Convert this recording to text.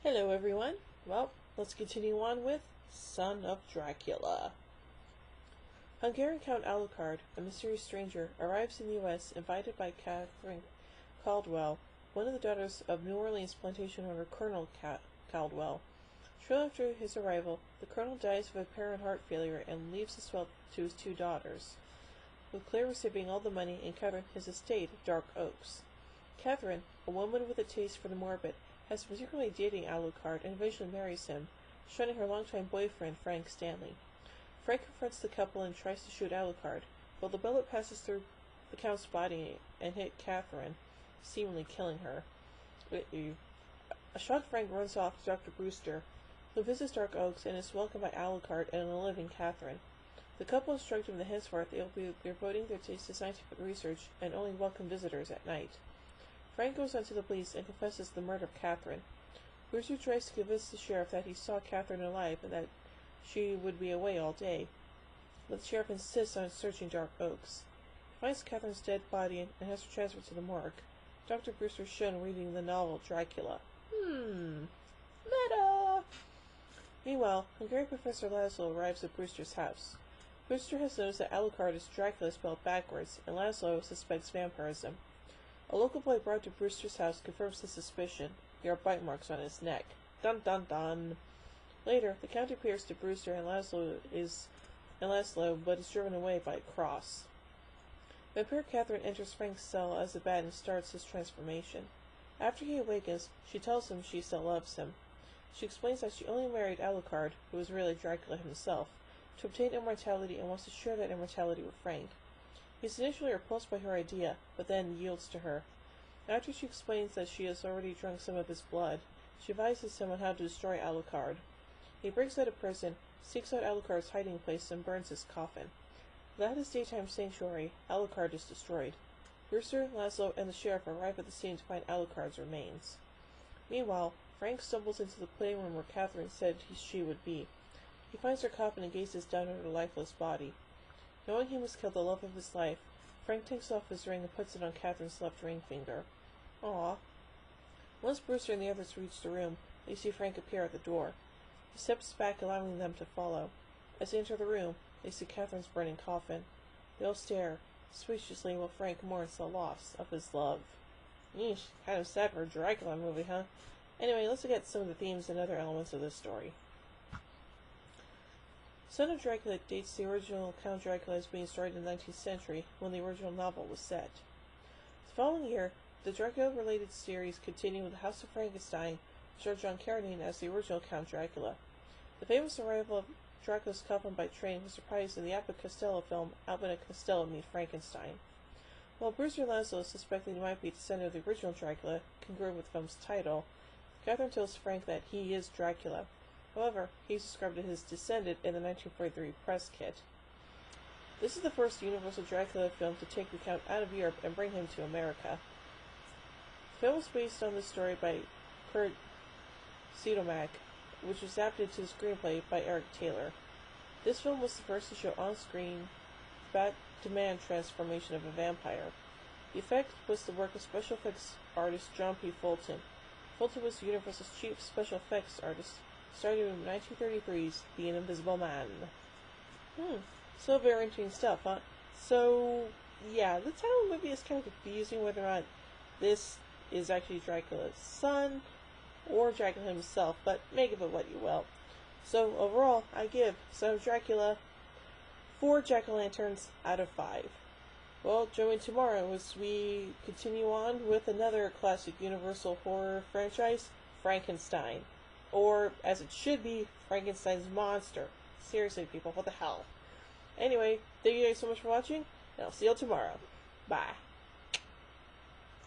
Hello everyone. Well, let's continue on with Son of Dracula. Hungarian Count Alucard, a mysterious stranger, arrives in the U.S. invited by Catherine Caldwell, one of the daughters of New Orleans plantation owner Colonel Caldwell. Shortly after his arrival, the colonel dies of apparent heart failure and leaves his wealth to his two daughters, with Claire receiving all the money and Catherine his estate of Dark Oaks. Catherine, a woman with a taste for the morbid, has been secretly dating Alucard and eventually marries him, shunning her longtime boyfriend, Frank Stanley. Frank confronts the couple and tries to shoot Alucard, but the bullet passes through the Count's body and hit Catherine, seemingly killing her. A shocked Frank runs off to Dr. Brewster, who visits Dark Oaks and is welcomed by Alucard and a living Catherine. The couple instruct him that henceforth they will be devoting their taste to scientific research and only welcome visitors at night. Frank goes on to the police and confesses the murder of Catherine. Brewster tries to convince the sheriff that he saw Catherine alive and that she would be away all day, but the sheriff insists on searching Dark Oaks. He finds Catherine's dead body and has her transferred to the morgue. Dr. Brewster is shown reading the novel Dracula. Meta! Meanwhile, Hungarian Professor Laszlo arrives at Brewster's house. Brewster has noticed that Alucard is Dracula spelled backwards, and Laszlo suspects vampirism. A local boy brought to Brewster's house confirms his suspicion. There are bite marks on his neck. Dun dun dun. Later, the Count appears to Brewster and Laszlo, but is driven away by a cross. Vampire Catherine enters Frank's cell as a bat and starts his transformation. After he awakens, she tells him she still loves him. She explains that she only married Alucard, who was really Dracula himself, to obtain immortality and wants to share that immortality with Frank. He's initially repulsed by her idea, but then yields to her. After she explains that she has already drunk some of his blood, she advises him on how to destroy Alucard. He breaks out of prison, seeks out Alucard's hiding place, and burns his coffin. Without his daytime sanctuary, Alucard is destroyed. Brewster, Laszlo, and the sheriff arrive at the scene to find Alucard's remains. Meanwhile, Frank stumbles into the playroom where Catherine said she would be. He finds her coffin and gazes down at her lifeless body. Knowing he must kill the love of his life, Frank takes off his ring and puts it on Catherine's left ring finger. Aww. Once Brewster and the others reach the room, they see Frank appear at the door. He steps back, allowing them to follow. As they enter the room, they see Catherine's burning coffin. They all stare, speechlessly, while Frank mourns the loss of his love. Yeesh, kind of sad for a Dracula movie, huh? Anyway, let's look at some of the themes and other elements of this story. Son of Dracula dates the original Count Dracula as being started in the 19th century, when the original novel was set. The following year, the Dracula-related series continued with the House of Frankenstein, which starred John Carradine as the original Count Dracula. The famous arrival of Dracula's coffin by train was reprised in the Abbott Costello film Abbott and Costello Meet Frankenstein. While Brewster and Laszlo suspect that he might be a descendant of the original Dracula, congruent with the film's title, Catherine tells Frank that he is Dracula. However, he's described as his descendant in the 1943 press kit. This is the first Universal Dracula film to take the Count out of Europe and bring him to America. The film was based on the story by Kurt Siodmak, which was adapted to the screenplay by Eric Taylor. This film was the first to show on-screen bat-to-man transformation of a vampire. The effect was the work of special effects artist John P. Fulton. Fulton was Universal's chief special effects artist, starting in 1933's The Invisible Man. So very interesting stuff, huh? So, yeah, the title of the movie is kind of confusing whether or not this is actually Dracula's son or Dracula himself, but make of it what you will. So, overall, I give Son of Dracula 4 jack-o'-lanterns out of 5. Well, join me tomorrow as we continue on with another classic Universal horror franchise, Frankenstein. Or, as it should be, Frankenstein's monster. Seriously, people, what the hell? Anyway, thank you guys so much for watching, and I'll see you all tomorrow. Bye.